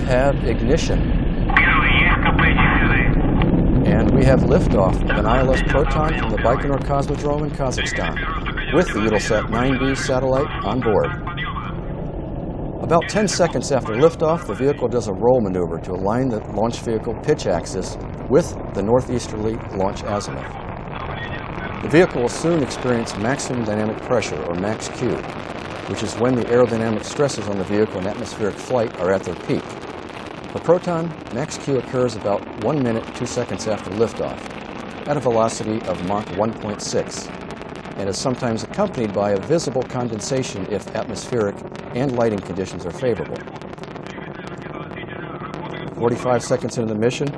have ignition. And we have liftoff of an ILS Proton from the Baikonur Cosmodrome in Kazakhstan, with the Eutelsat 9B satellite on board. About 10 seconds after liftoff, the vehicle does a roll maneuver to align the launch vehicle pitch axis with the northeasterly launch azimuth. The vehicle will soon experience maximum dynamic pressure, or max Q, which is when the aerodynamic stresses on the vehicle in atmospheric flight are at their peak. For Proton, max Q occurs about 1 minute, 2 seconds after liftoff, at a velocity of Mach 1.6, and is sometimes accompanied by a visible condensation if atmospheric and lighting conditions are favorable. 45 seconds into the mission,